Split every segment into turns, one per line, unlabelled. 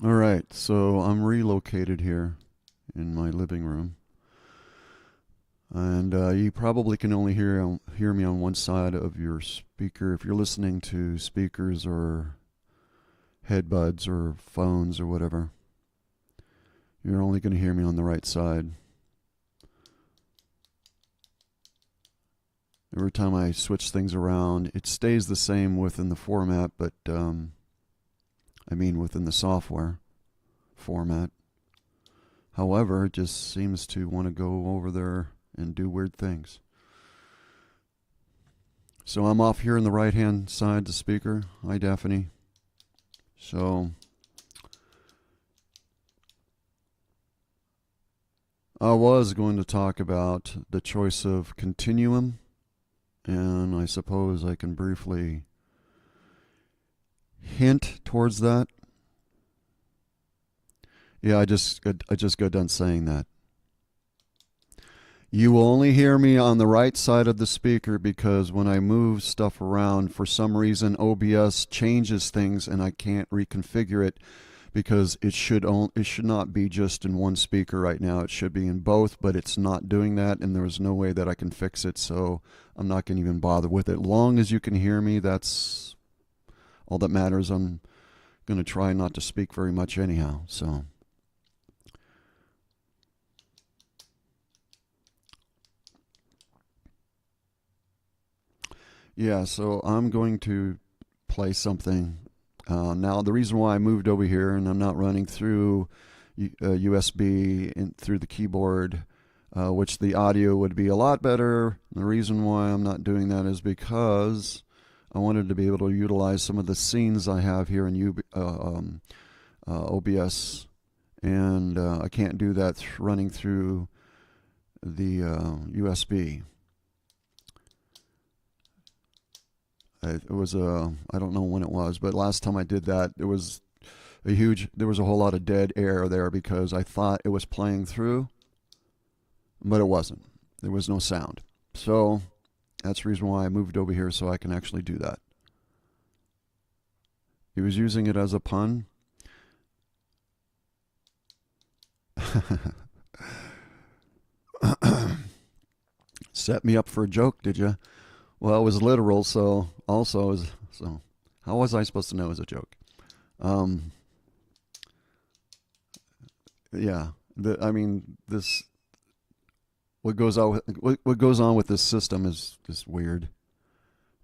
All right, so I'm relocated here in my living room, and you probably can only hear me on one side of your speaker. If you're listening to speakers or headbuds or phones or whatever, you're only going to hear me on the right side. Every time I switch things around, it stays the same within the format, but I mean within the software format. However, it just seems to want to go over there and do weird things. So I'm off here on the right hand side, the speaker. Hi, Daphne. So I was going to talk about the choice of continuum, and I suppose I can briefly hint towards that. Yeah, I just got done saying that. You will only hear me on the right side of the speaker because when I move stuff around, for some reason OBS changes things and I can't reconfigure it because it should not be just in one speaker right now. It should be in both, but it's not doing that, and there's no way that I can fix it. So I'm not going to even bother with it. Long as you can hear me, that's all that matters. I'm going to try not to speak very much anyhow. So. Yeah, so I'm going to play something. Now, the reason why I moved over here and I'm not running through USB through the keyboard, which the audio would be a lot better. The reason why I'm not doing that is because I wanted to be able to utilize some of the scenes I have here in OBS, and I can't do that running through the USB. It was I don't know when it was, but last time I did that, there was a whole lot of dead air there because I thought it was playing through, but it wasn't. There was no sound. So that's the reason why I moved over here so I can actually do that. He was using it as a pun. Set me up for a joke, did you? Well, it was literal, so also is so. How was I supposed to know it was a joke? Um, yeah, I mean, this what goes on with this system is just weird.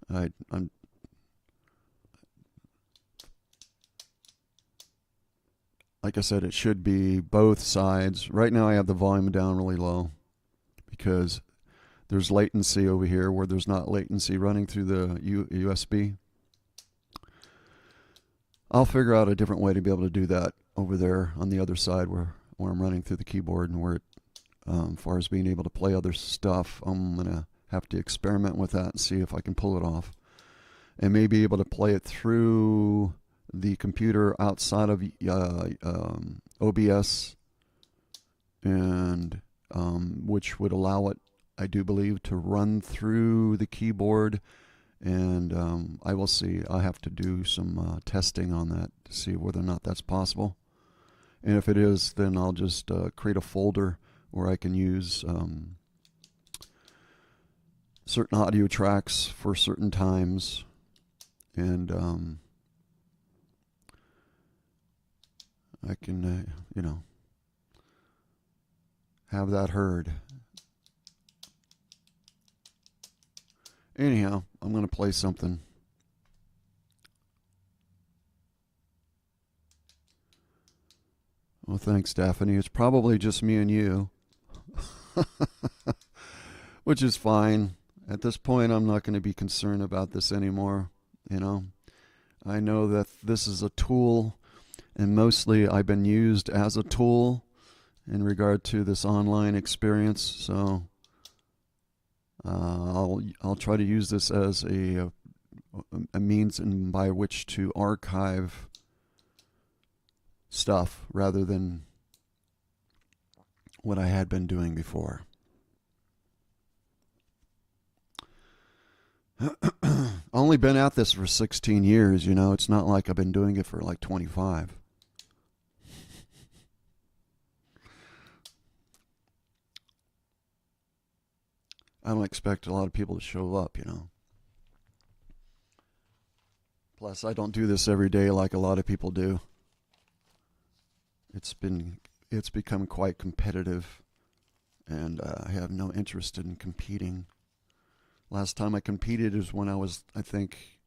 I'm like I said, it should be both sides. Right now, I have the volume down really low because there's latency over here where there's not latency running through the USB. I'll figure out a different way to be able to do that over there on the other side where I'm running through the keyboard and where as far as being able to play other stuff, I'm going to have to experiment with that and see if I can pull it off. And maybe able to play it through the computer outside of OBS, and which would allow it, I do believe, to run through the keyboard. And I will see. I have to do some testing on that to see whether or not that's possible. And if it is, then I'll just create a folder where I can use certain audio tracks for certain times, and I can, have that heard. Anyhow, I'm going to play something. Well, thanks, Daphne. It's probably just me and you, which is fine. At this point, I'm not going to be concerned about this anymore. I know that this is a tool, and mostly I've been used as a tool in regard to this online experience. So I'll try to use this as a means by which to archive stuff rather than what I had been doing before. Only been at this for 16 years, it's not like I've been doing it for like 25. I don't expect a lot of people to show up, Plus, I don't do this every day like a lot of people do. It's been it's become quite competitive, and I have no interest in competing. Last time I competed is when I was, I think,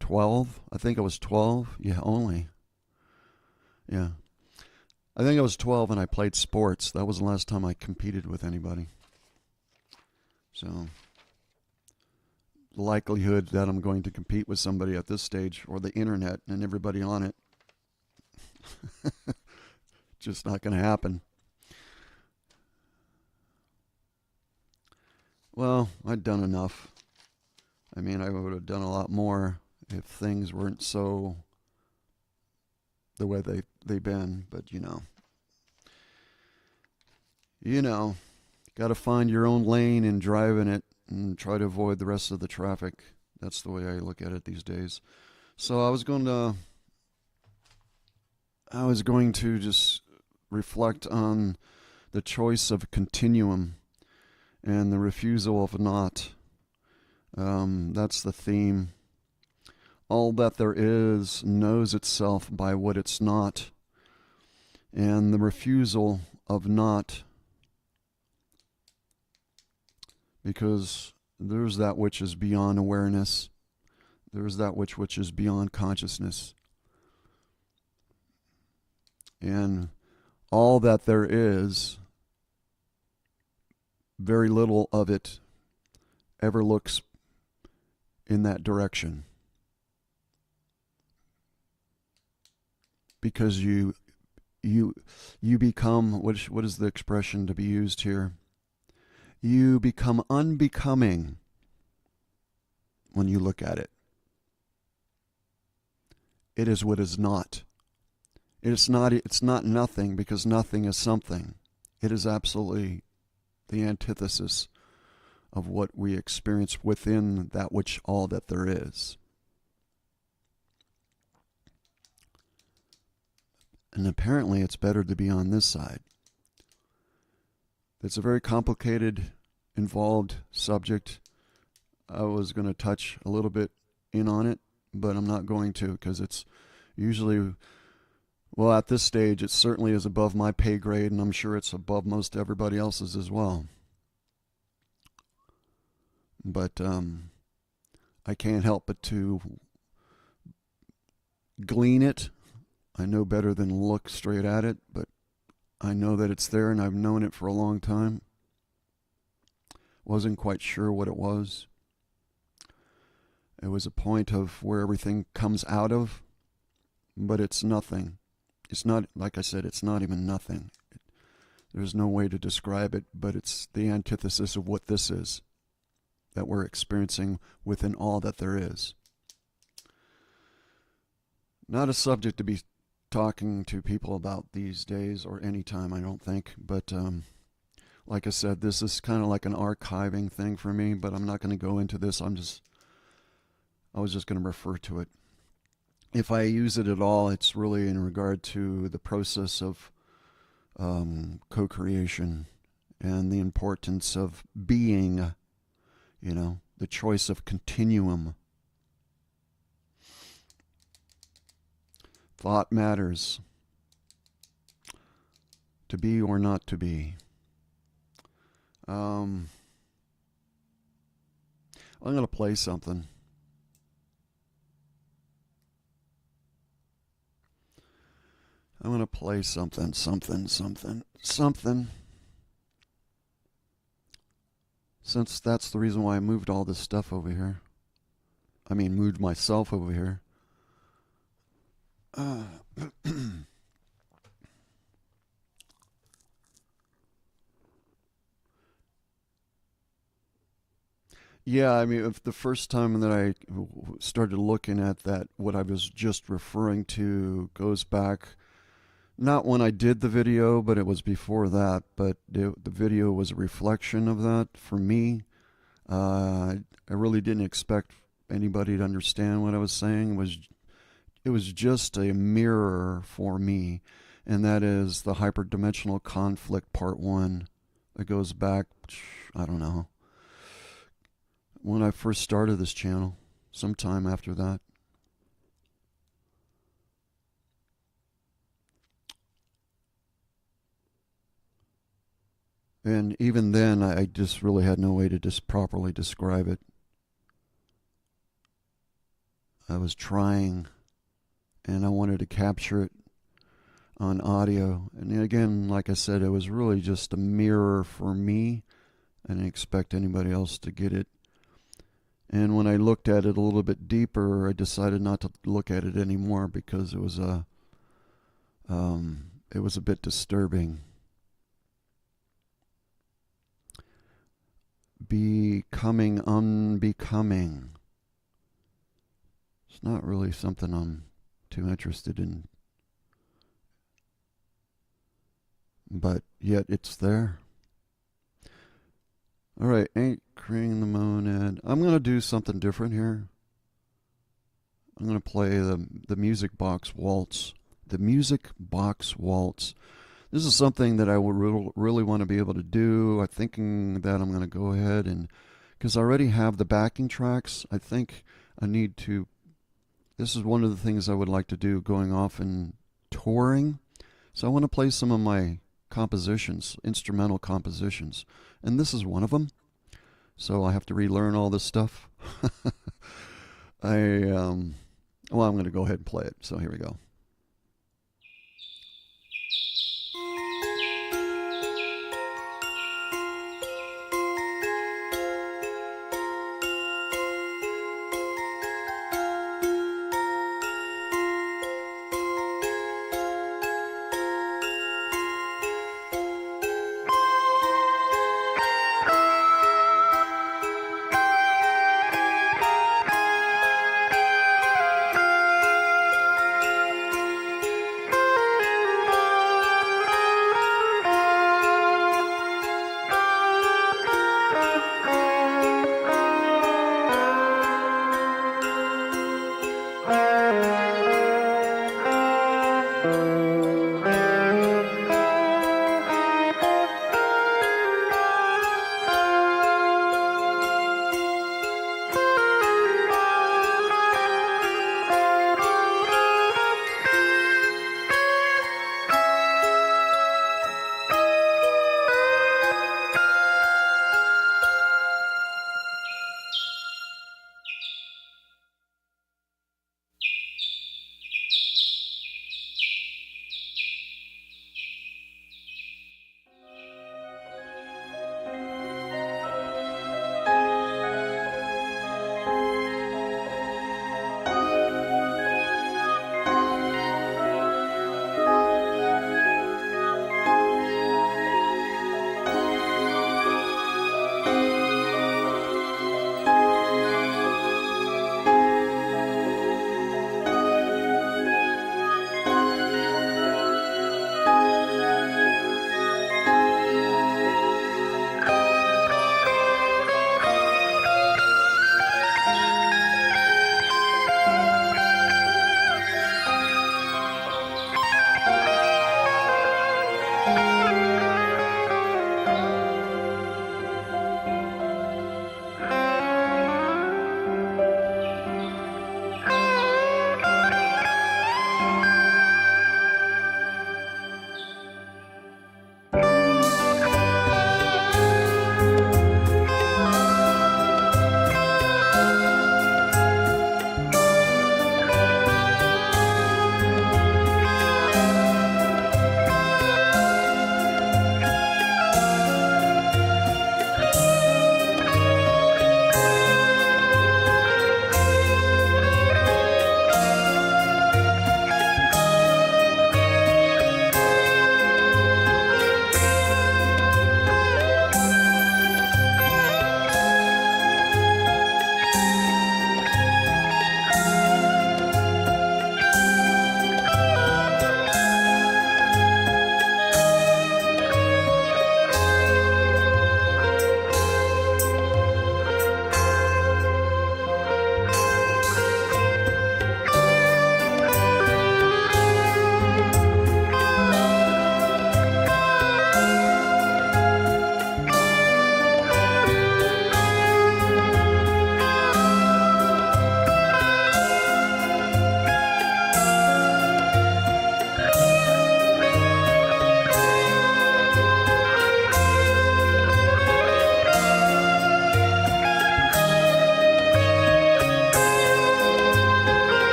12. I think I was 12. Yeah, only. Yeah. I think I was 12 and I played sports. That was the last time I competed with anybody. So, the likelihood that I'm going to compete with somebody at this stage, or the internet and everybody on it, just not going to happen. Well, I'd done enough. I mean, I would have done a lot more if things weren't so the way they've been. But got to find your own lane and drive in it and try to avoid the rest of the traffic. That's the way I look at it these days. So I was going to just reflect on the choice of continuum and the refusal of not. That's the theme. All that there is knows itself by what it's not, and the refusal of not, because there's that which is beyond awareness, there's that which is beyond consciousness, and all that there is, very little of it ever looks in that direction, because you become, what is the expression to be used here? You become unbecoming when you look at it. It is what is not. It's not nothing, because nothing is something. It is absolutely the antithesis of what we experience within that which all that there is. And apparently it's better to be on this side. It's a very complicated, involved subject. I was going to touch a little bit in on it, but I'm not going to, because it's usually, well, at this stage, it certainly is above my pay grade, and I'm sure it's above most everybody else's as well. But I can't help but to glean it. I know better than look straight at it, but I know that it's there, and I've known it for a long time. Wasn't quite sure what it was. It was a point of where everything comes out of, but it's nothing. It's not, like I said, it's not even nothing. There's no way to describe it, but it's the antithesis of what this is that we're experiencing within all that there is. Not a subject to be talking to people about these days, or any time, I don't think. But like I said, this is kind of like an archiving thing for me, but I'm not going to go into this. I was just going to refer to it. If I use it at all, it's really in regard to the process of co-creation and the importance of being, the choice of continuum. Thought matters. To be or not to be. I'm going to play something. I'm going to play something. Since that's the reason why I moved all this stuff over here. I mean, moved myself over here. Yeah, I mean, if the first time that I started looking at that, what I was just referring to goes back, not when I did the video, but it was before that. But the video was a reflection of that for me. I really didn't expect anybody to understand what I was saying. It was just a mirror for me, and that is the hyperdimensional conflict part 1 It goes back, I don't know, when I first started this channel, sometime after that. And even then, I just really had no way to just properly describe it. I was trying, and I wanted to capture it on audio. And again, like I said, it was really just a mirror for me. I didn't expect anybody else to get it. And when I looked at it a little bit deeper, I decided not to look at it anymore because it was a bit disturbing. Becoming unbecoming. It's not really something I'm too interested in, but yet it's there. All right, anchoring the monad. I'm going to do something different here. I'm going to play the music box waltz. The music box waltz. This is something that I would really want to be able to do. I'm thinking that I'm going to go ahead and, because I already have the backing tracks, I think I need to, this is one of the things I would like to do going off and touring. So I want to play some of my compositions, instrumental compositions. And this is one of them. So I have to relearn all this stuff. I'm going to go ahead and play it. So here we go.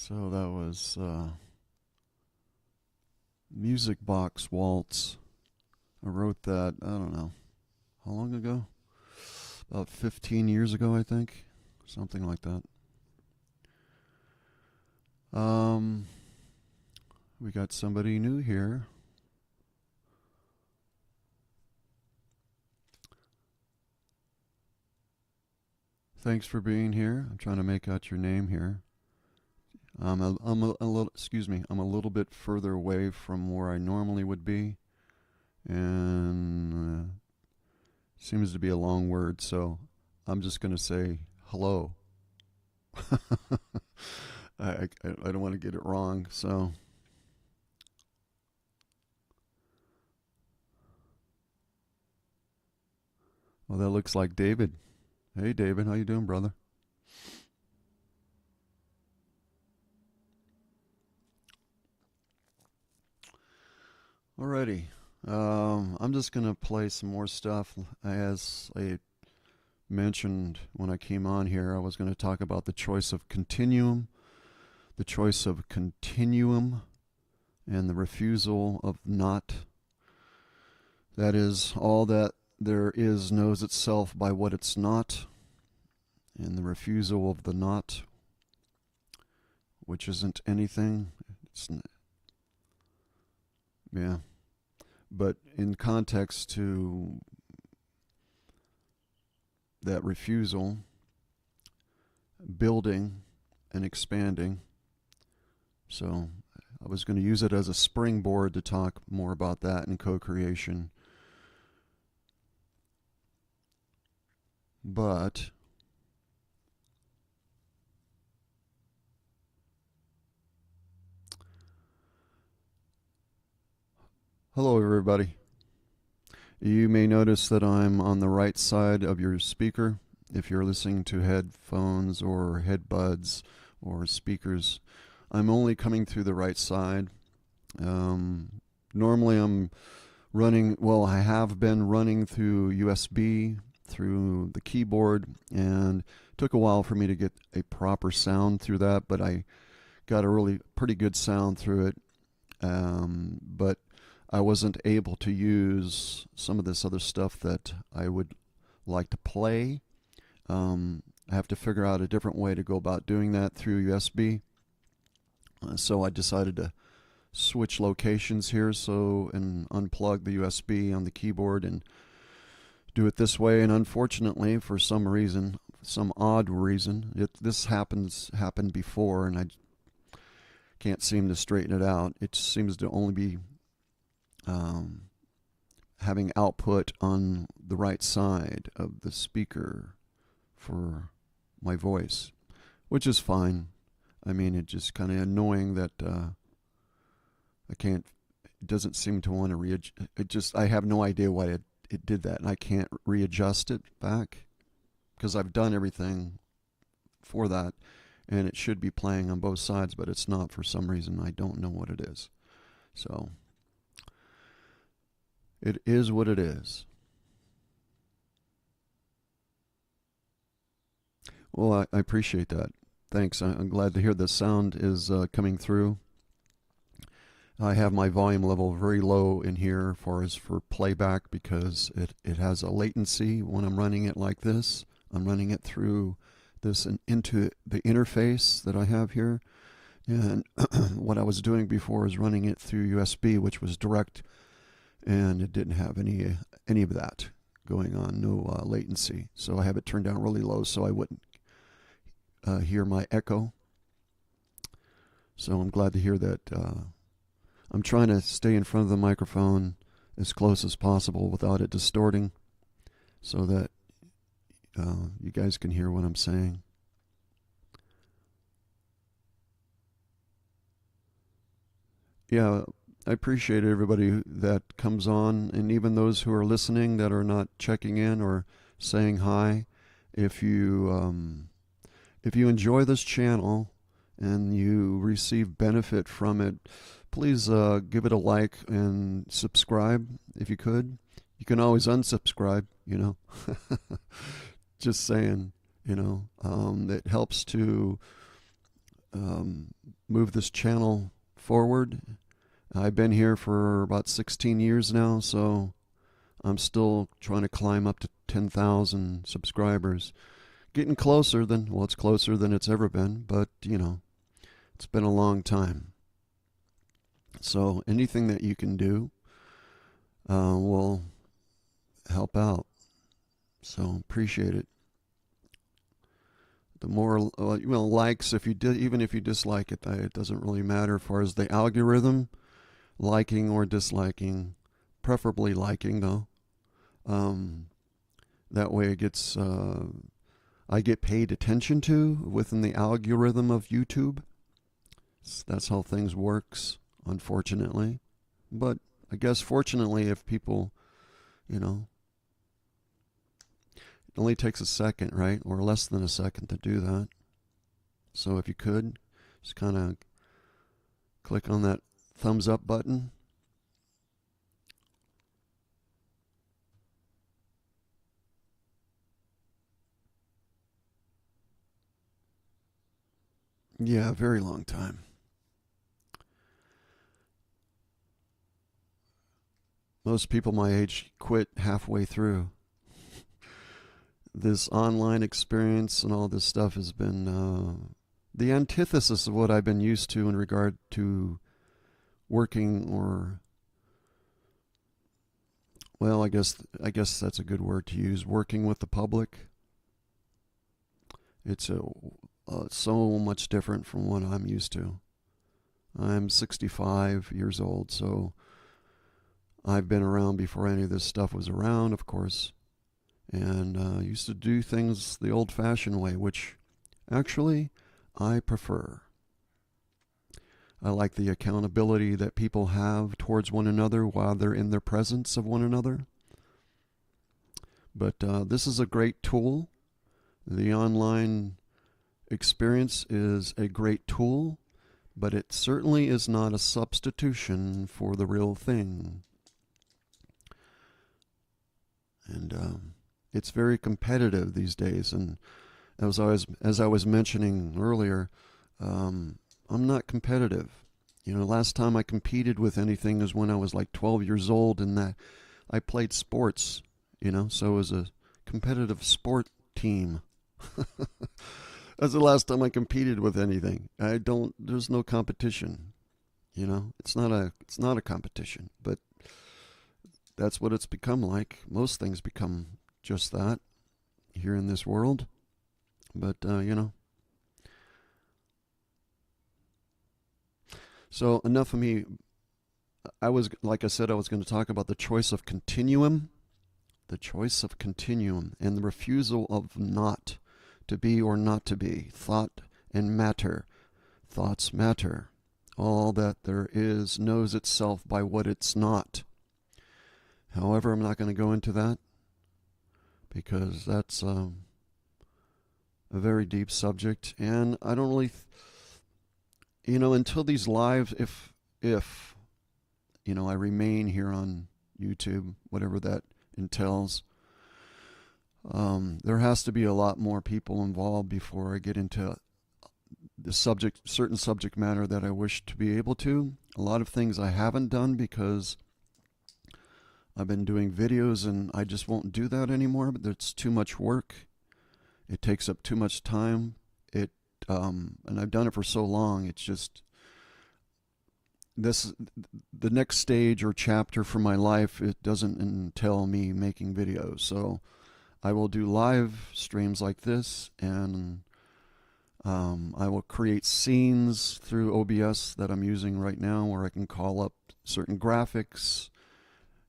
So that was Music Box Waltz. I wrote that, I don't know, how long ago? About 15 years ago, I think. Something like that. Um, we got somebody new here. Thanks for being here. I'm trying to make out your name here. I'm a little, excuse me, I'm a little bit further away from where I normally would be, and seems to be a long word, so I'm just going to say hello. I don't want to get it wrong, so well, that looks like David. Hey, David, how you doing, brother? Alrighty. I'm just gonna play some more stuff. As I mentioned when I came on here, I was going to talk about the choice of continuum, and the refusal of not. That is, all that there is knows itself by what it's not, and the refusal of the not, which isn't anything. It's yeah, but in context to that refusal, building and expanding. So I was going to use it as a springboard to talk more about that in co-creation. But hello, everybody. You may notice that I'm on the right side of your speaker. If you're listening to headphones or headbuds or speakers, I'm only coming through the right side. Normally I'm running, well, I have been running through USB, through the keyboard, and it took a while for me to get a proper sound through that, but I got a really pretty good sound through it. But I wasn't able to use some of this other stuff that I would like to play. I have to figure out a different way to go about doing that through USB. So I decided to switch locations here and unplug the USB on the keyboard and do it this way. And unfortunately, for some reason, some odd reason, this happened before, and I can't seem to straighten it out. It seems to only be having output on the right side of the speaker for my voice, which is fine. I mean, it's just kind of annoying that I can't. It doesn't seem to want to readjust. I have no idea why it did that, and I can't readjust it back because I've done everything for that, and it should be playing on both sides, but it's not for some reason. I don't know what it is. So it is what it is. Well, I appreciate that. Thanks. I'm glad to hear the sound is coming through. I have my volume level very low in here for playback because it has a latency when I'm running it like this. I'm running it through this and into the interface that I have here. And what I was doing before is running it through USB, which was direct, and it didn't have any of that going on, no latency. So I have it turned down really low so I wouldn't hear my echo. So I'm glad to hear that. I'm trying to stay in front of the microphone as close as possible without it distorting so that you guys can hear what I'm saying. Yeah, I appreciate everybody that comes on, and even those who are listening that are not checking in or saying hi. If you enjoy this channel and you receive benefit from it, please give it a like and subscribe if you could. You can always unsubscribe, you know. Just saying, you know. It helps to um, move this channel forward. I've been here for about 16 years now, so I'm still trying to climb up to 10,000 subscribers. Getting closer than, well, it's closer than it's ever been, but, it's been a long time. So anything that you can do will help out. So appreciate it. The more likes, if you did, even if you dislike it, it doesn't really matter as far as the algorithm, liking or disliking, preferably liking though. That way it gets, I get paid attention to within the algorithm of YouTube. That's how things works, unfortunately. But I guess fortunately, if people, it only takes a second, right? Or less than a second to do that. So if you could, just kind of click on that thumbs up button. Yeah, a very long time. Most people my age quit halfway through. This online experience and all this stuff has been the antithesis of what I've been used to in regard to working, or, well, I guess that's a good word to use, working with the public. It's so much different from what I'm used to. I'm 65 years old, so I've been around before any of this stuff was around, of course, and used to do things the old-fashioned way, which actually I prefer. I like the accountability that people have towards one another while they're in their presence of one another. But this is a great tool. The online experience is a great tool, but it certainly is not a substitution for the real thing. And it's very competitive these days. And as I was mentioning earlier, I'm not competitive. Last time I competed with anything was when I was like 12 years old, and that I played sports. So it was a competitive sport team. That's the last time I competed with anything. There's no competition. It's not a competition, but that's what it's become like. Most things become just that here in this world. But, So enough of me. Like I said, I was going to talk about the choice of continuum, and the refusal of not to be or not to be. Thought and matter. Thoughts matter. All that there is knows itself by what it's not. However, I'm not going to go into that because that's a very deep subject, and I don't really, until these lives, if I remain here on YouTube, whatever that entails, there has to be a lot more people involved before I get into the certain subject matter that I wish to be able to. A lot of things I haven't done because I've been doing videos and I just won't do that anymore, but it's too much work. It takes up too much time. And I've done it for so long, it's just the next stage or chapter for my life, it doesn't entail me making videos. So I will do live streams like this, and I will create scenes through OBS that I'm using right now where I can call up certain graphics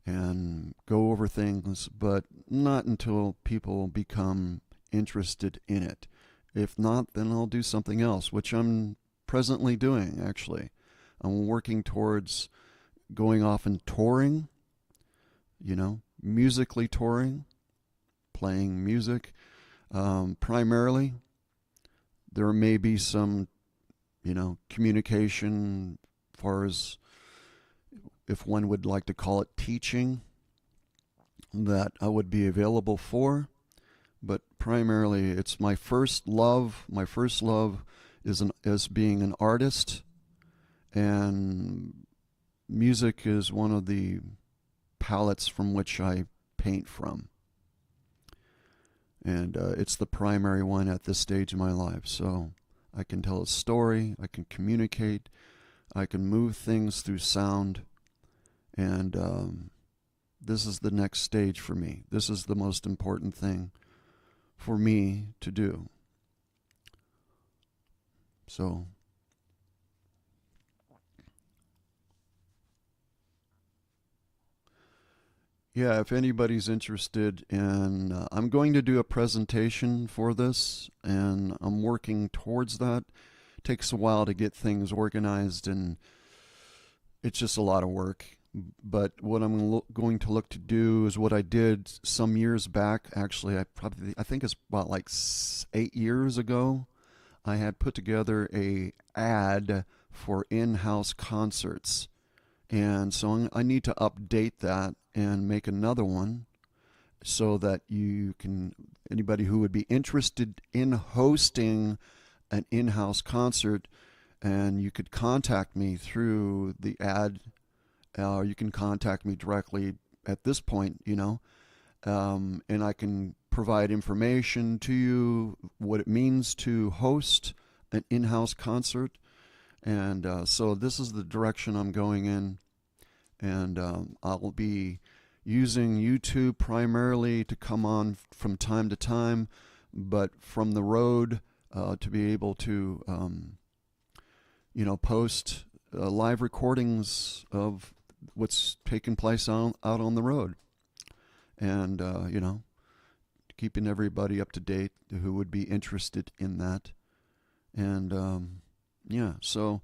and go over things, but not until people become interested in it. If not, then I'll do something else, which I'm presently doing, actually. I'm working towards going off and touring, musically touring, playing music. Primarily, there may be some, communication as far as, if one would like to call it, teaching, that I would be available for. But primarily, it's my first love. My first love as being an artist, and music is one of the palettes from which I paint from. And it's the primary one at this stage of my life. So I can tell a story, I can communicate, I can move things through sound, and this is the next stage for me. This is the most important thing for me to do. So yeah, if anybody's interested in, I'm going to do a presentation for this, and I'm working towards that. It takes a while to get things organized, and it's just a lot of work. But what I'm going to look to do is what I did some years back. Actually, I think it's about like 8 years ago. I had put together a ad for in-house concerts, and so I need to update that and make another one so that anybody who would be interested in hosting an in-house concert, and you could contact me through the ad, or you can contact me directly at this point, and I can provide information to you what it means to host an in-house concert. And so this is the direction I'm going in, and I'll be using YouTube primarily to come on from time to time, but from the road to be able to post live recordings of what's taking place out on the road, and keeping everybody up to date who would be interested in that. And yeah, so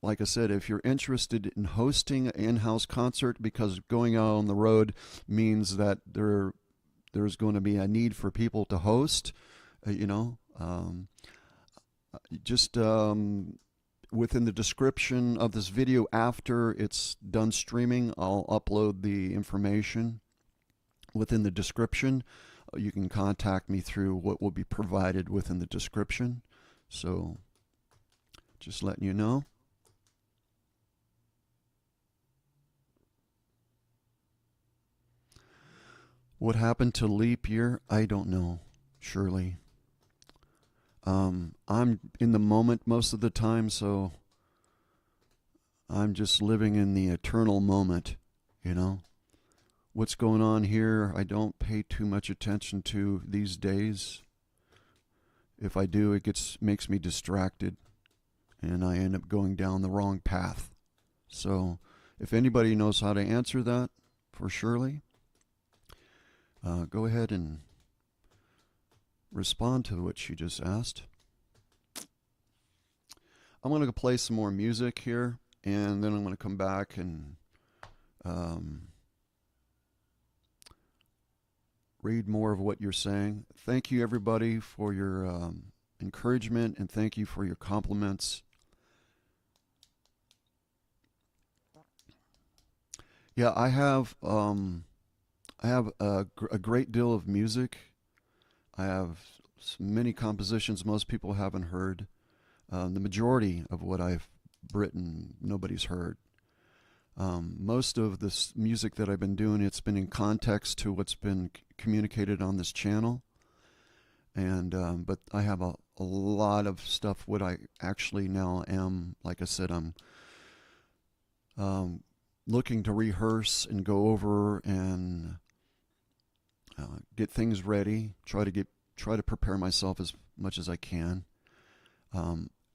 like I said, if you're interested in hosting an in-house concert, because going out on the road means that there's going to be a need for people to host, just within the description of this video, after it's done streaming, I'll upload the information within the description. You can contact me through what will be provided within the description. So just letting you know. What happened to leap year? I don't know, Shirley. I'm in the moment most of the time, so I'm just living in the eternal moment, What's going on here, I don't pay too much attention to these days. If I do, it makes me distracted, and I end up going down the wrong path. So if anybody knows how to answer that for Shirley, go ahead and respond to what she just asked. I'm going to play some more music here, and then I'm going to come back and read more of what you're saying. Thank you, everybody, for your encouragement, and thank you for your compliments. Yeah, I have a great deal of music. I have many compositions most people haven't heard. The majority of what I've written, nobody's heard. Most of this music that I've been doing, it's been in context to what's been communicated on this channel. And but I have a lot of stuff. What I actually now am, like I said, I'm looking to rehearse and go over and get things ready. Try to prepare myself as much as I can.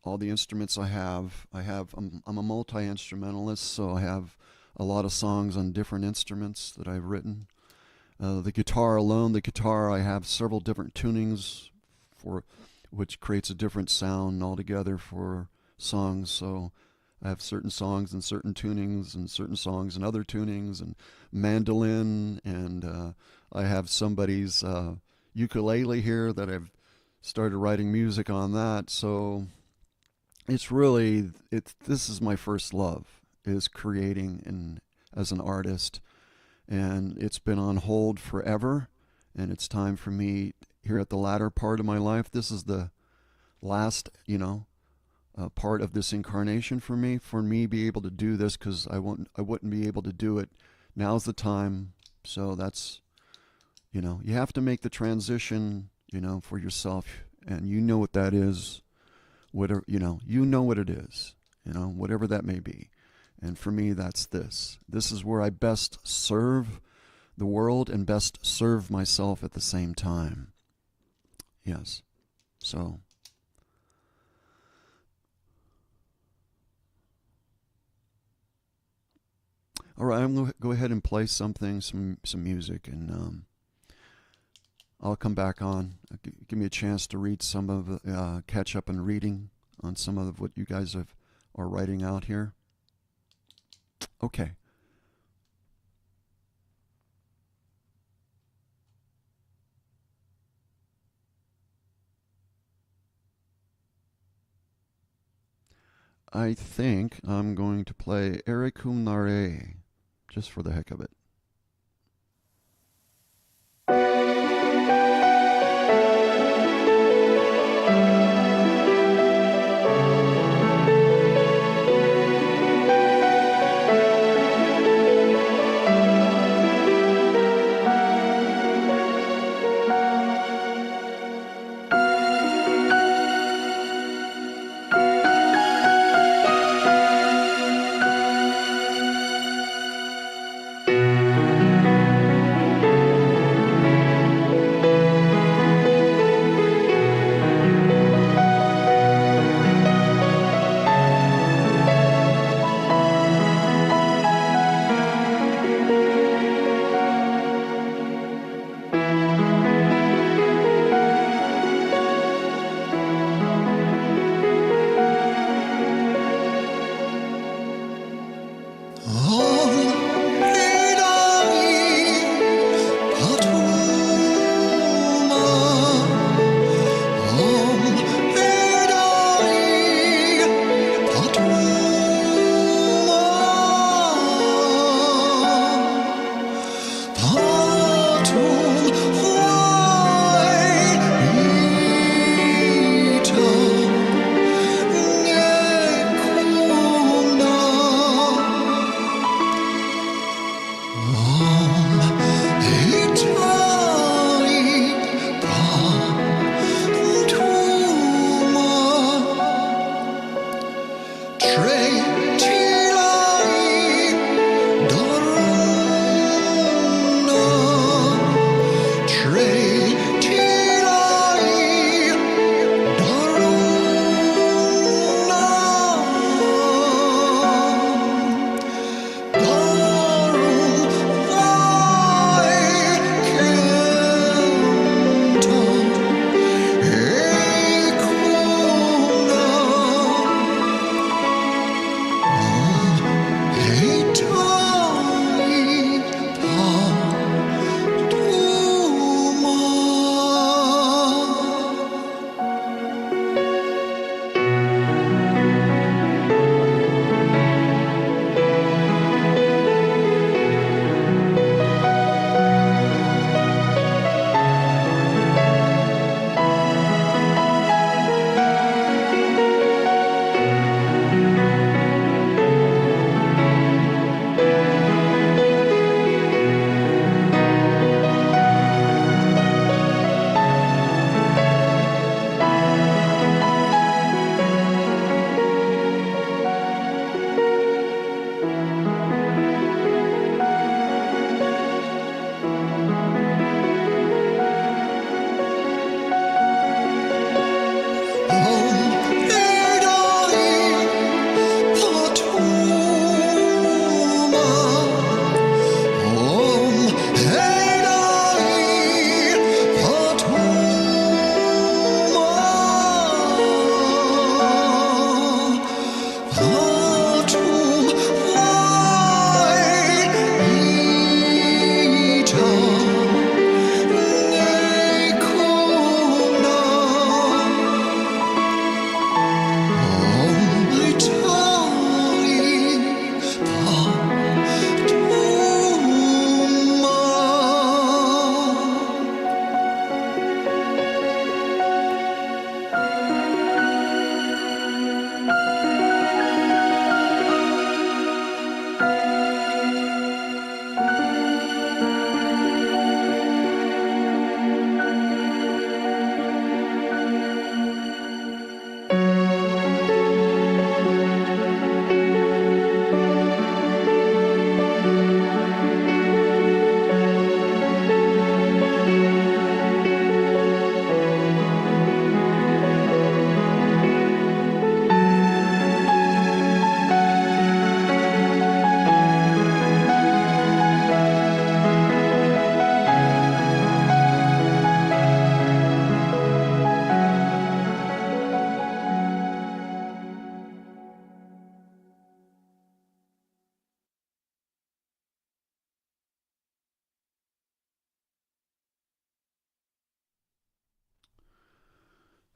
All the instruments I'm a multi-instrumentalist, so I have a lot of songs on different instruments that I've written. The guitar alone, I have several different tunings for which creates a different sound altogether for songs. So I have certain songs and certain tunings, and certain songs and other tunings, and mandolin, and I have somebody's ukulele here that I've started writing music on that. So this is my first love, is creating and as an artist, and it's been on hold forever, and it's time for me here at the latter part of my life. This is the last, part of this incarnation for me be able to do this, because I wouldn't be able to do it. Now's the time. So that's, you have to make the transition, for yourself, and you know what that is. Whatever, you know what it is, whatever that may be. And for me, that's this. This is where I best serve the world and best serve myself at the same time. Yes. So, all right, I'm going to go ahead and play some music, and I'll come back on. Give me a chance to read some of, catch up in reading on some of what you guys are writing out here. Okay. I think I'm going to play Ericum Nare, just for the heck of it.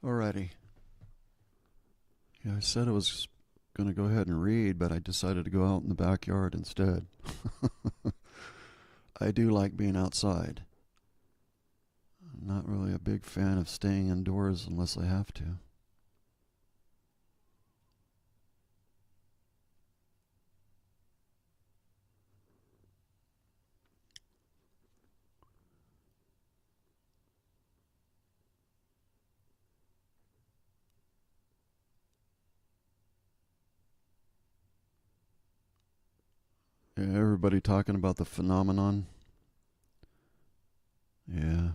Alrighty. Yeah, I said I was going to go ahead and read, but I decided to go out in the backyard instead. I do like being outside. I'm not really a big fan of staying indoors unless I have to. Yeah, everybody talking about the phenomenon. Yeah.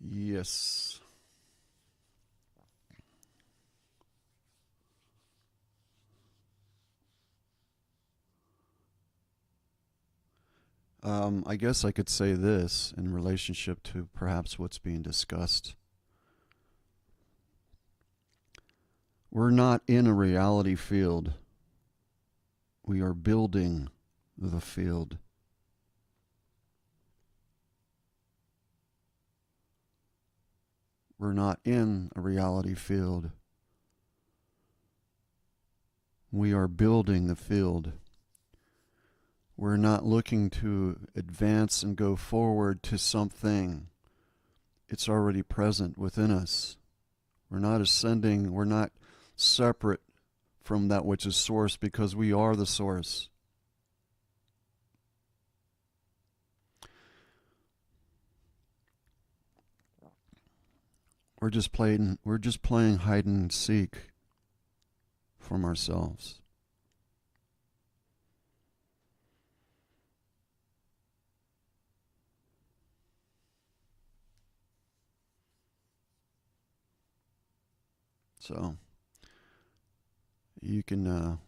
Yes. I guess I could say this in relationship to perhaps what's being discussed. We're not in a reality field. We are building the field. We're not in a reality field. We are building the field. We're not looking to advance and go forward to something. It's already present within us. We're not ascending. We're not separate from that which is source because we are the source. We're just playing hide and seek from ourselves. So you can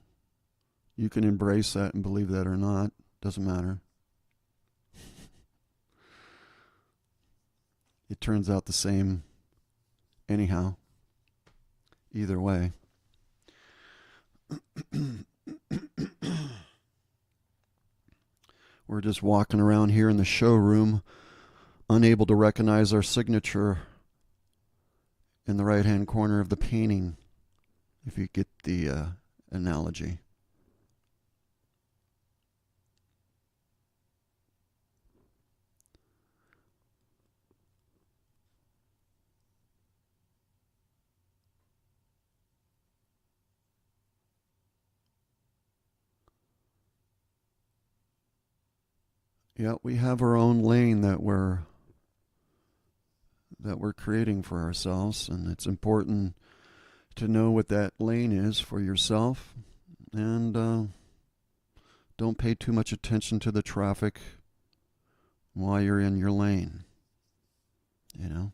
you can embrace that and believe that or not. Doesn't matter. It turns out the same anyhow. Either way. We're just walking around here in the showroom, unable to recognize our signature in the right hand corner of the painting, if you get the analogy. Yeah, we have our own lane that we're creating for ourselves, and it's important to know what that lane is for yourself, and don't pay too much attention to the traffic while you're in your lane. You know,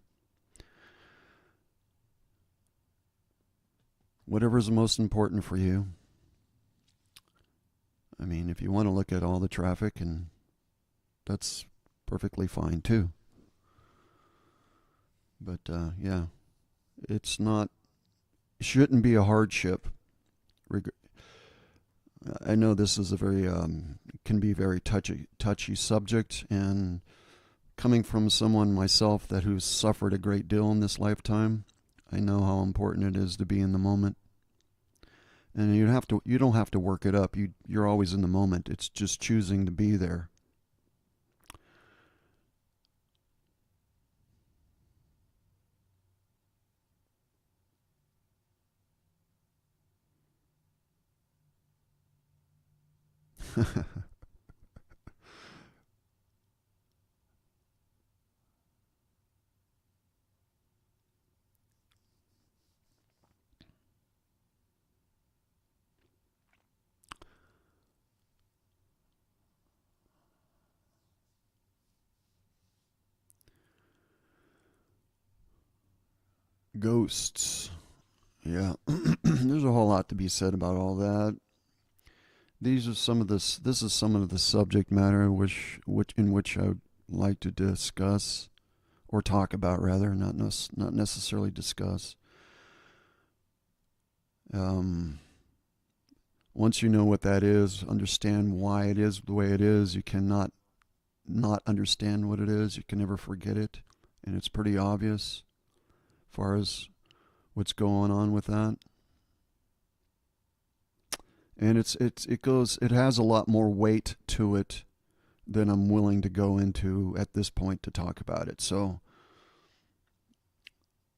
whatever's most important for you. I mean, if you want to look at all the traffic, and that's perfectly fine too. But yeah, it's not, shouldn't be a hardship. I know this is a very can be very touchy subject, and coming from someone myself that who's suffered a great deal in this lifetime, I know how important it is to be in the moment. And you don't have to work it up. You're always in the moment. It's just choosing to be there. Ghosts. Yeah. There's a whole lot to be said about all that. These are some of this is some of the subject matter which I would like to discuss or talk about, rather, not necessarily discuss. Um, Once you know what that is, understand why it is the way it is, you cannot not understand what it is. You can never forget it, and it's pretty obvious as far as what's going on with that. And it has a lot more weight to it than I'm willing to go into at this point to talk about it. So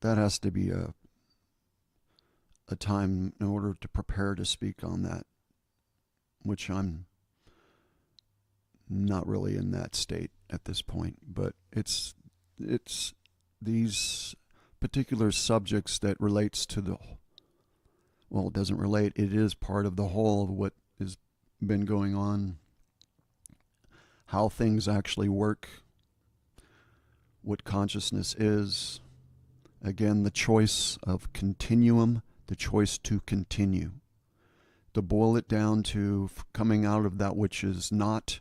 that has to be a time in order to prepare to speak on that, which I'm not really in that state at this point. But it's these particular subjects that relates to the, well, it doesn't relate. It is part of the whole of what has been going on, how things actually work, what consciousness is. Again, the choice of continuum, the choice to continue. To boil it down to coming out of that which is not.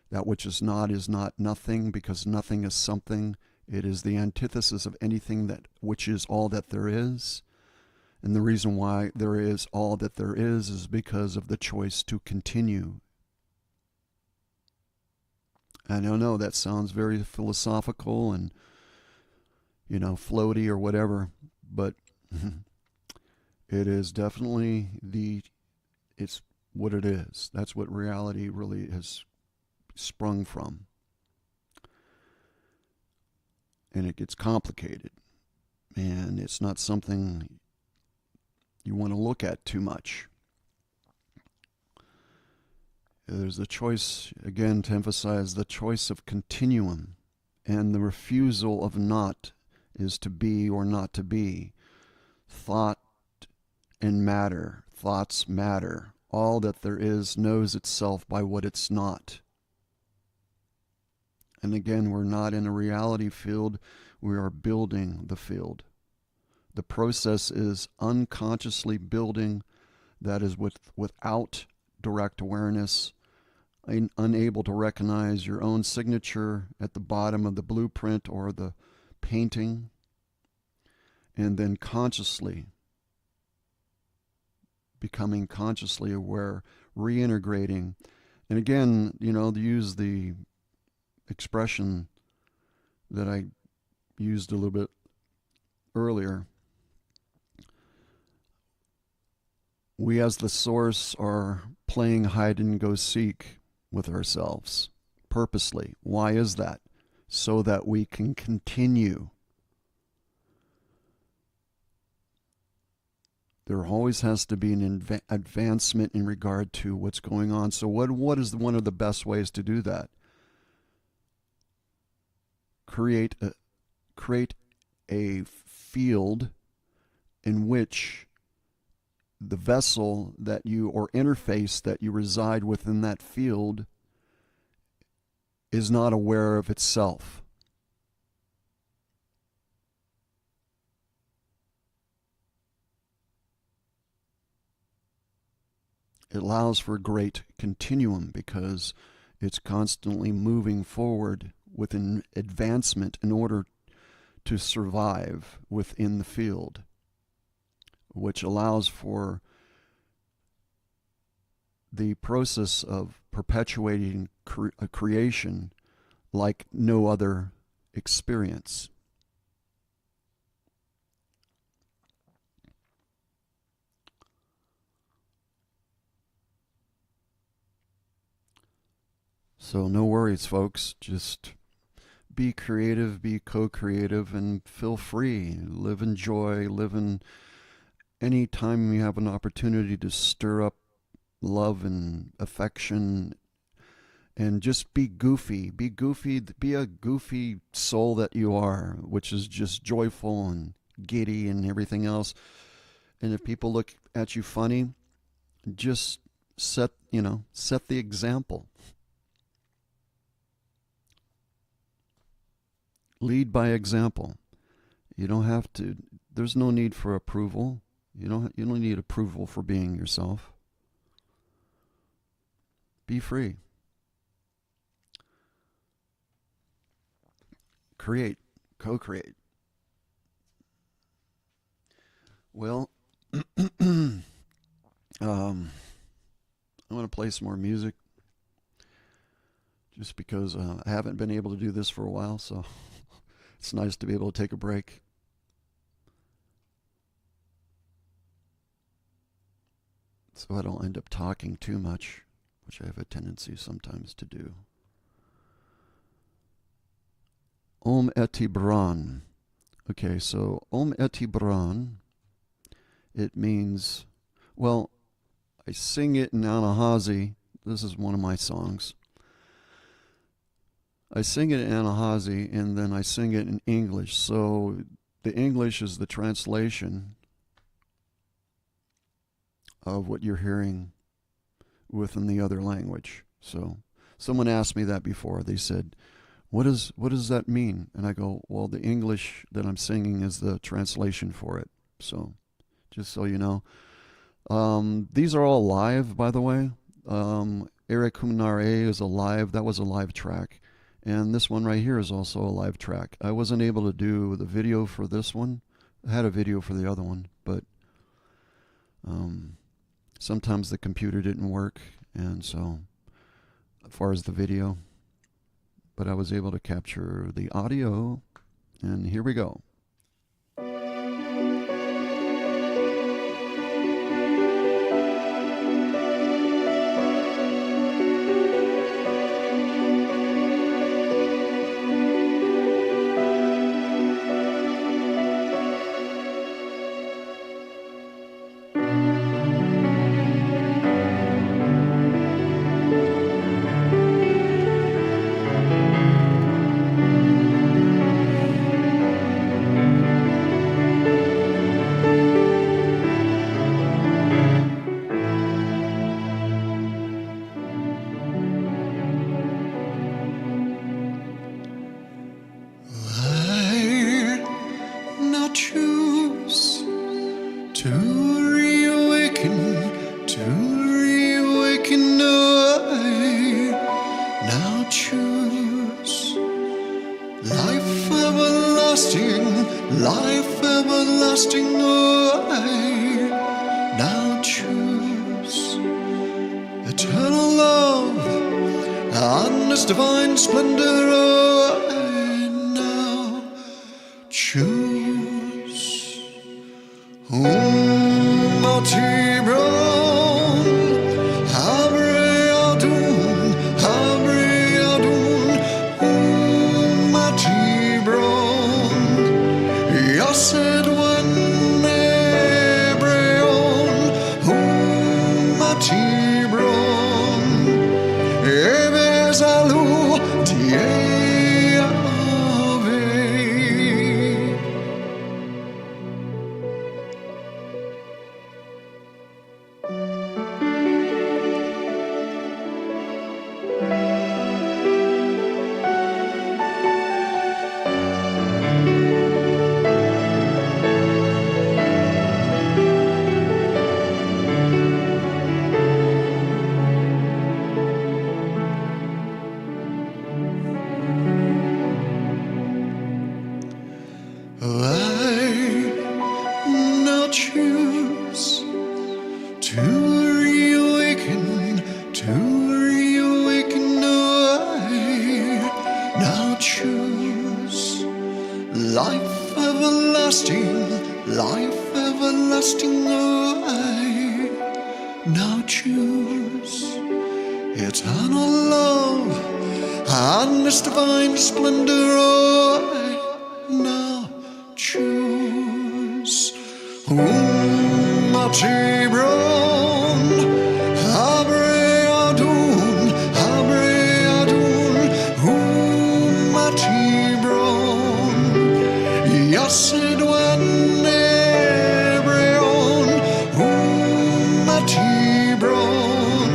That which is not nothing, because nothing is something. It is the antithesis of anything that which is all that there is. And the reason why there is all that there is because of the choice to continue. I don't know, that sounds very philosophical and, floaty or whatever, but it is definitely it's what it is. That's what reality really has sprung from. And it gets complicated. And it's not something you want to look at too much. There's a choice, again, to emphasize the choice of continuum, and the refusal of not is to be or not to be. Thought and matter, thoughts matter. All that there is knows itself by what it's not. And again, we're not in a reality field, we are building the field. The process is unconsciously building, that is without direct awareness, unable to recognize your own signature at the bottom of the blueprint or the painting, and then consciously becoming consciously aware, reintegrating. And again, to use the expression that I used a little bit earlier, we as the source are playing hide and go seek with ourselves purposely. Why is that? So that we can continue. There always has to be an advancement in regard to what's going on. So what is one of the best ways to do that? Create a field in which the vessel that you, or interface that you reside within that field, is not aware of itself. It allows for great continuum because it's constantly moving forward with an advancement in order to survive within the field, which allows for the process of perpetuating a creation like no other experience. So no worries, folks. Just be creative, be co-creative, and feel free. Live in joy, live in any time you have an opportunity to stir up love and affection, and just be goofy. Be goofy. Be a goofy soul that you are, which is just joyful and giddy and everything else. And if people look at you funny, just set the example. Lead by example. You don't have to. There's no need for approval. You don't need approval for being yourself. Be free. Create. Co-create. Well, I want to play some more music. just because I haven't been able to do this for a while, so it's nice to be able to take a break. So I don't end up talking too much, which I have a tendency sometimes to do. Om Eti Bran. Okay, so Om Eti Bran, it means, well, I sing it in Anahazi. This is one of my songs. I sing it in Anahazi, and then I sing it in English. So the English is the translation of what you're hearing within the other language. So someone asked me that before. They said, what does that mean? And I go, well, the English that I'm singing is the translation for it. So just so you know. These are all live, by the way. Ere Kumnare is that was a live track. And this one right here is also a live track. I wasn't able to do the video for this one. I had a video for the other one, but sometimes the computer didn't work, and so as far as the video, but I was able to capture the audio, and here we go. Life everlasting, I now choose eternal love and this divine splendor, I now choose. Mati Brown, Habre Adun, Mati Brown, Yased Wan Ebreon, Mati Brown, Ebezalu Tiave. I now choose to reawaken. I now choose life everlasting. I now choose eternal love and this divine splendor. I now choose. Mati Brown, Habre Adun, Mati Brown, Yased Wan Ebreon, Mati Brown,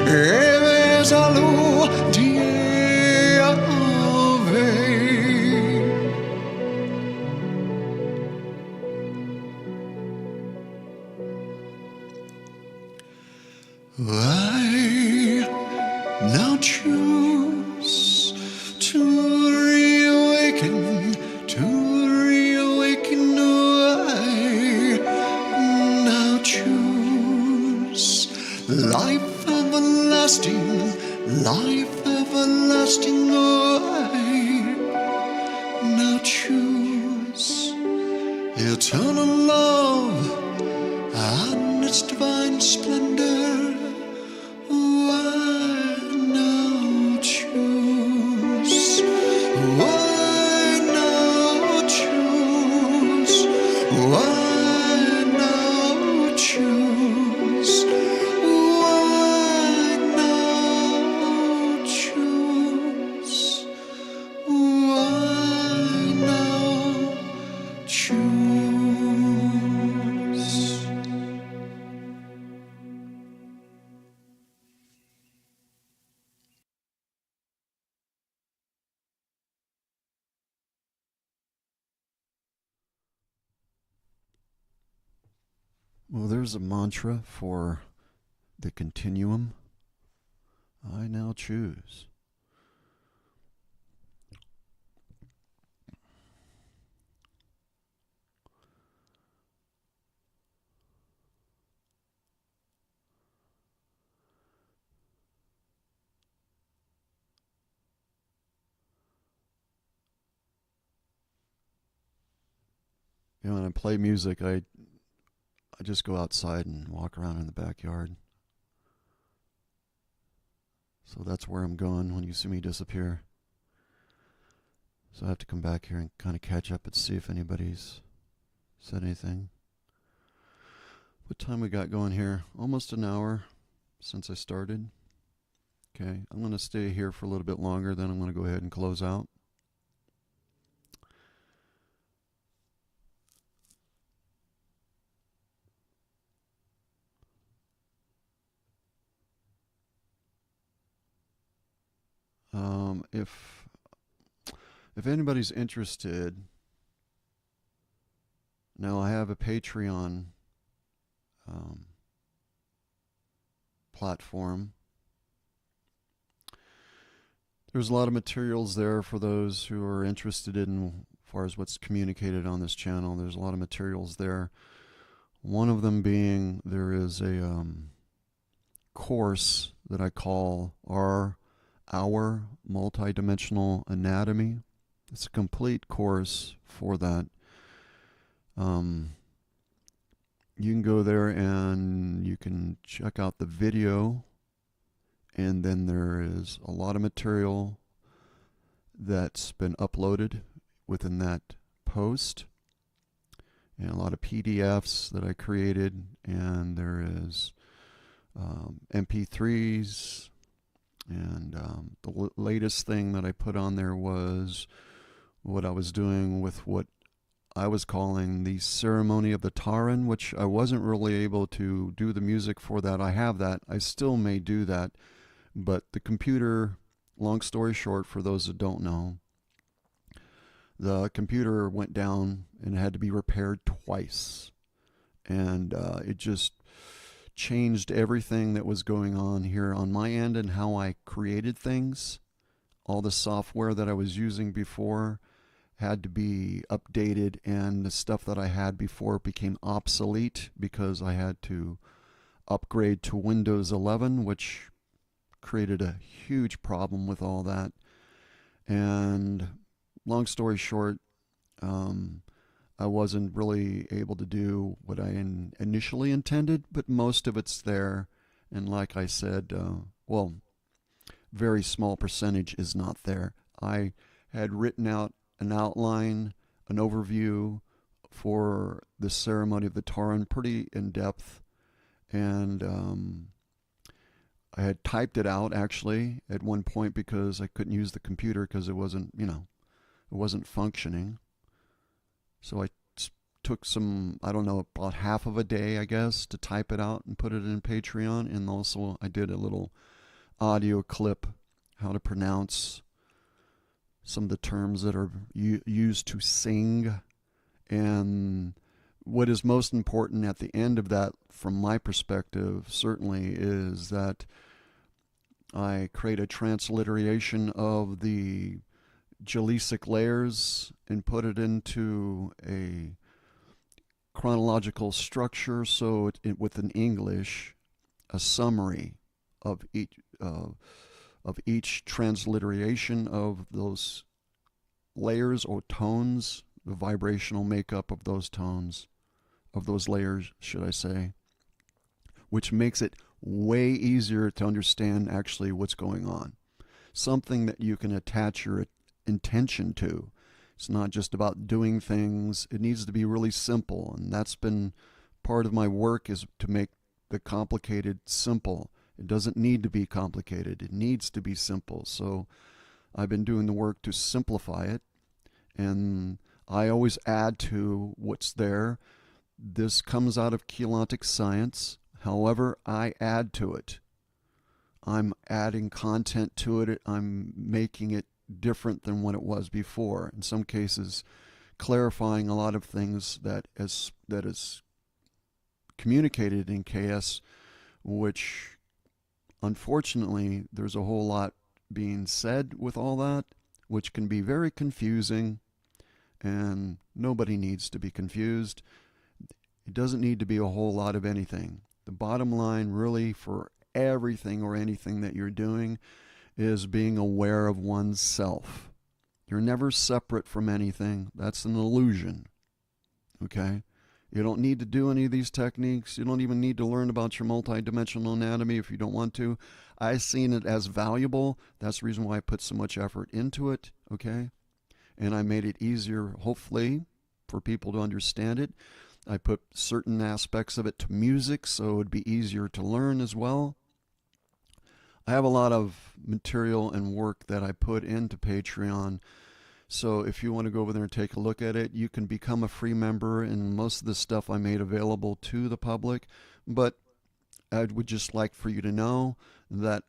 Ebezalu Tiave. I now choose to reawaken. I now choose life everlasting.
eternal love and its divine splendor. Why now choose? Why now choose? Why now choose? Why now choose? Why now choose?
Well, there's a mantra for the continuum. I now choose. You know, when I play music, I just go outside and walk around in the backyard. So that's where I'm going when you see me disappear. So I have to come back here and kind of catch up and see if anybody's said anything. What time we got going here? Almost an hour since I started. Okay, I'm going to stay here for a little bit longer, then I'm going to go ahead and close out. If anybody's interested, now I have a Patreon platform. There's a lot of materials there for those who are interested in as far as what's communicated on this channel. There's a lot of materials there. One of them being there is a course that I call Our Multidimensional Anatomy. It's a complete course for that. You can go there and you can check out the video, and then there is a lot of material that's been uploaded within that post, and a lot of PDFs that I created, and there is MP3s, and the latest thing that I put on there was what I was doing with what I was calling the Ceremony of the Taran, which I wasn't really able to do the music for that. I have that. I still may do that. But the computer, long story short, for those that don't know, the computer went down and had to be repaired twice. And it just changed everything that was going on here on my end and how I created things. All the software that I was using before had to be updated, and the stuff that I had before became obsolete because I had to upgrade to Windows 11, which created a huge problem with all that. And long story short, I wasn't really able to do what I initially intended, but most of it's there. And like I said, well, very small percentage is not there. I had written out an outline, an overview for the Ceremony of the Taran, pretty in depth, and I had typed it out actually at one point because I couldn't use the computer because it wasn't, it wasn't functioning. So I took some, I don't know, about half of a day, I guess, to type it out and put it in Patreon. And also I did a little audio clip, how to pronounce some of the terms that are used to sing. And what is most important at the end of that, from my perspective, certainly, is that I create a transliteration of the Jalisic layers and put it into a chronological structure, so within English, a summary of each transliteration of those layers or tones the vibrational makeup of those tones, of those layers, should I say, which makes it way easier to understand actually what's going on. Something that you can attach your intention to. It's not just about doing things. It needs to be really simple, and that's been part of my work, is to make the complicated simple. It doesn't need to be complicated. It needs to be simple. So I've been doing the work to simplify it, and I always add to what's there. This comes out of Keylontic science. However, I add to it. I'm adding content to it. I'm making it different than what it was before. In some cases, clarifying a lot of things that is communicated in KS, which unfortunately there's a whole lot being said with all that, which can be very confusing, and nobody needs to be confused. It doesn't need to be a whole lot of anything. The bottom line, really, for everything or anything that you're doing, is being aware of oneself. You're never separate from anything. That's an illusion. Okay? You don't need to do any of these techniques. You don't even need to learn about your multidimensional anatomy if you don't want to. I've seen it as valuable. That's the reason why I put so much effort into it. Okay? And I made it easier, hopefully, for people to understand it. I put certain aspects of it to music, so it would be easier to learn as well. I have a lot of material and work that I put into Patreon. So if you want to go over there and take a look at it, you can become a free member, and most of the stuff I made available to the public. But I would just like for you to know that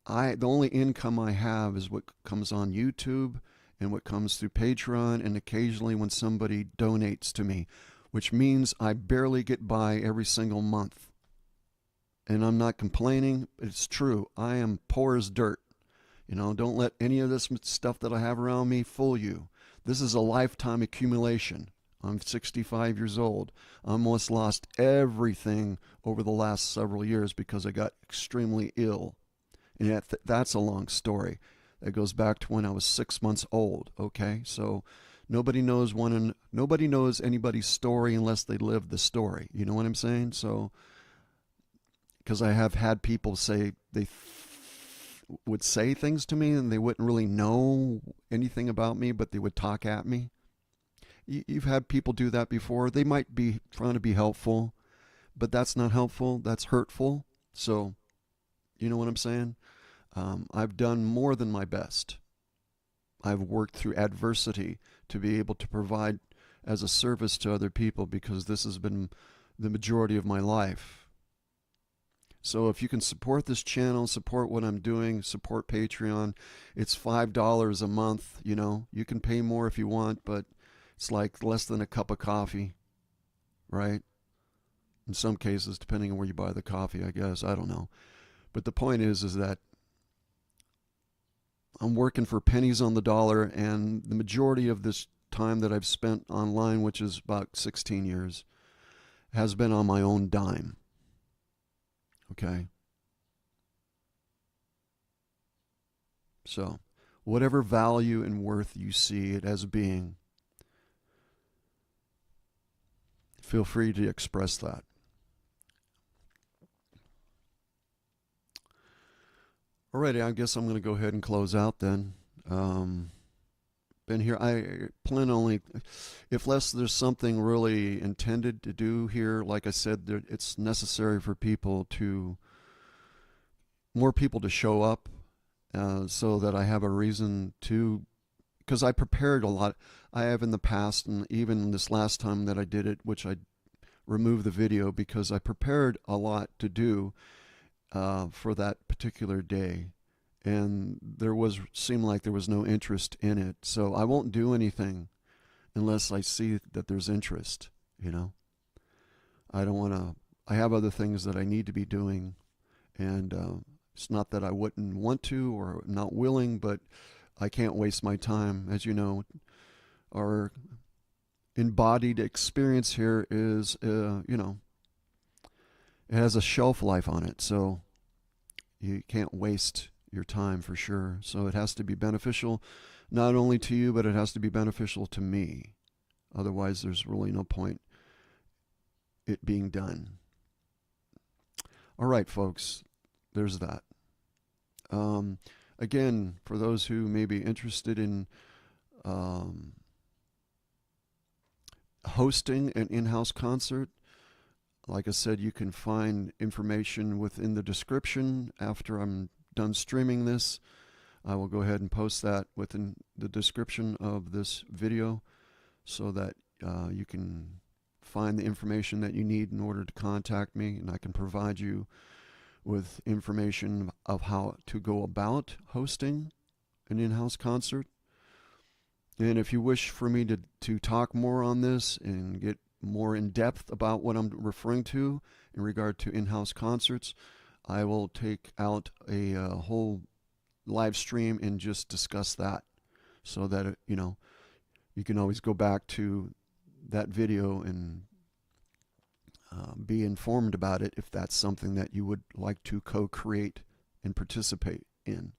the only income I have is what comes on YouTube and what comes through Patreon, and occasionally when somebody donates to me, which means I barely get by every single month. And I'm not complaining. It's true. I am poor as dirt. Don't let any of this stuff that I have around me fool you. This is a lifetime accumulation. I'm 65 years old. I almost lost everything over the last several years because I got extremely ill. And yet that's a long story. That goes back to when I was 6 months old. Okay, so nobody knows anybody's story unless they live the story. You know what I'm saying? So, because I have had people say they would say things to me and they wouldn't really know anything about me, but they would talk at me. You've had people do that before. They might be trying to be helpful, but that's not helpful. That's hurtful. So, you know what I'm saying? I've done more than my best. I've worked through adversity to be able to provide as a service to other people, because this has been the majority of my life. So if you can support this channel, support what I'm doing, support Patreon. It's $5 a month. You can pay more if you want, but it's like less than a cup of coffee, right? In some cases, depending on where you buy the coffee, I guess. I don't know. But the point is that I'm working for pennies on the dollar, and the majority of this time that I've spent online, which is about 16 years, has been on my own dime. Okay? So, whatever value and worth you see it as being, feel free to express that. Alrighty, I guess I'm going to go ahead and close out then. Been here. I plan only, if there's something really intended to do here. Like I said, it's necessary for more people to show up, so that I have a reason to, because I prepared a lot. I have in the past, and even this last time that I did it, which I removed the video because I prepared a lot to do for that particular day, and seemed like there was no interest in it. So I won't do anything unless I see that there's interest. I don't want to. I have other things that I need to be doing, and it's not that I wouldn't want to or not willing, but I can't waste my time. As you know, our embodied experience here is, it has a shelf life on it, so you can't waste your time for sure. So it has to be beneficial, not only to you, but it has to be beneficial to me. Otherwise, there's really no point it being done. All right, folks, there's that. Again, for those who may be interested in hosting an in-house concert, like I said, you can find information within the description. After I'm done streaming this, I will go ahead and post that within the description of this video so that you can find the information that you need in order to contact me, and I can provide you with information of how to go about hosting an in-house concert. And if you wish for me to talk more on this and get more in depth about what I'm referring to in regard to in-house concerts, I will take out a whole live stream and just discuss that, so that you can always go back to that video and be informed about it if that's something that you would like to co-create and participate in.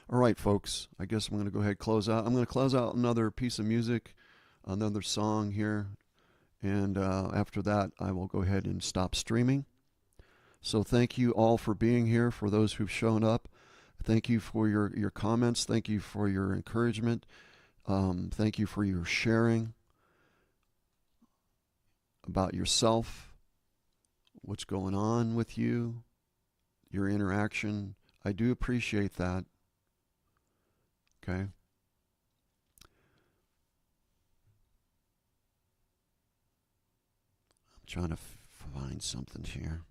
All right, folks, I guess I'm going to go ahead and close out. I'm going to close out another piece of music, another song here, and after that, I will go ahead and stop streaming. So thank you all for being here, for those who've shown up. Thank you for your comments. Thank you for your encouragement. Thank you for your sharing about yourself, what's going on with you, your interaction. I do appreciate that. Okay. I'm trying to find something here.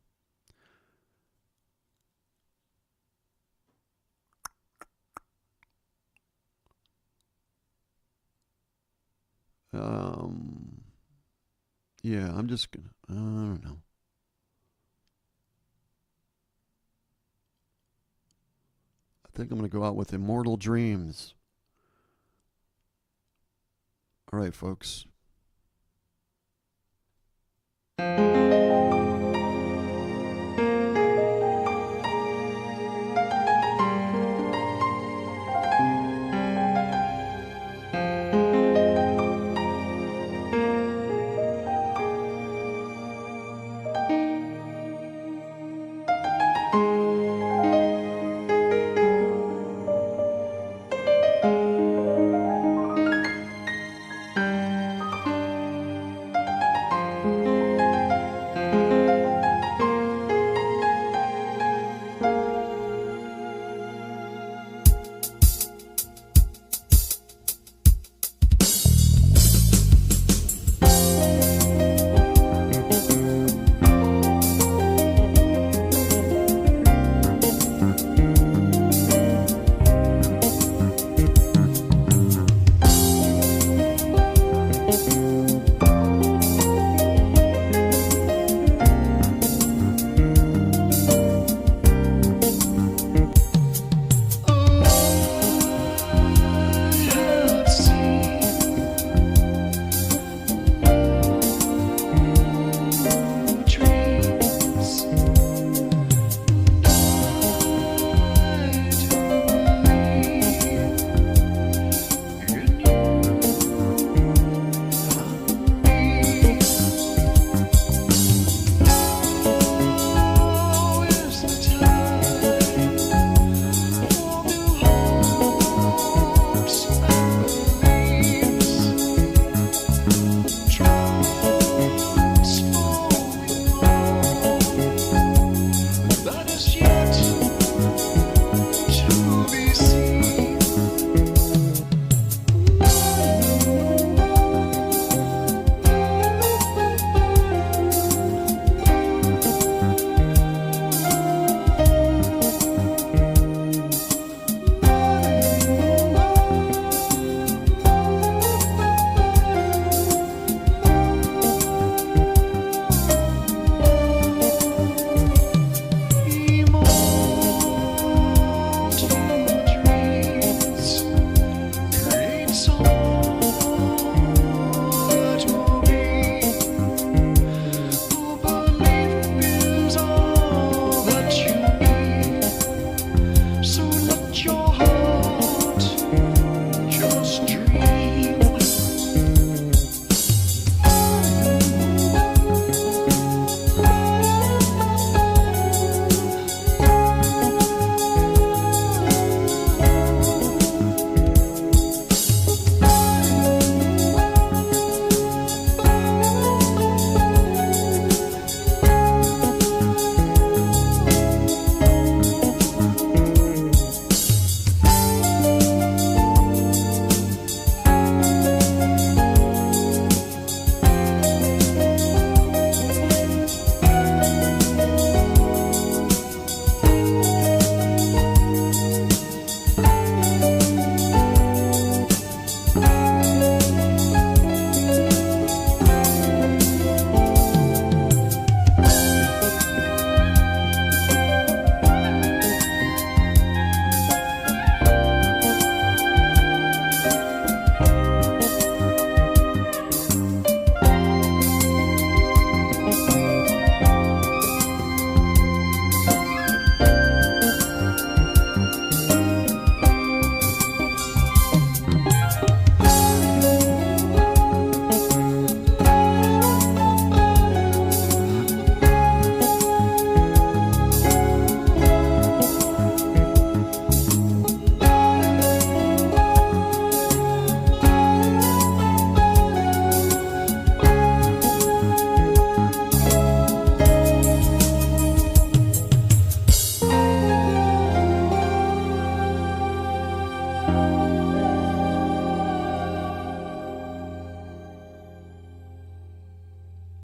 Yeah, I'm just gonna, I don't know. I think I'm gonna go out with Immortal Dreams. All right, folks.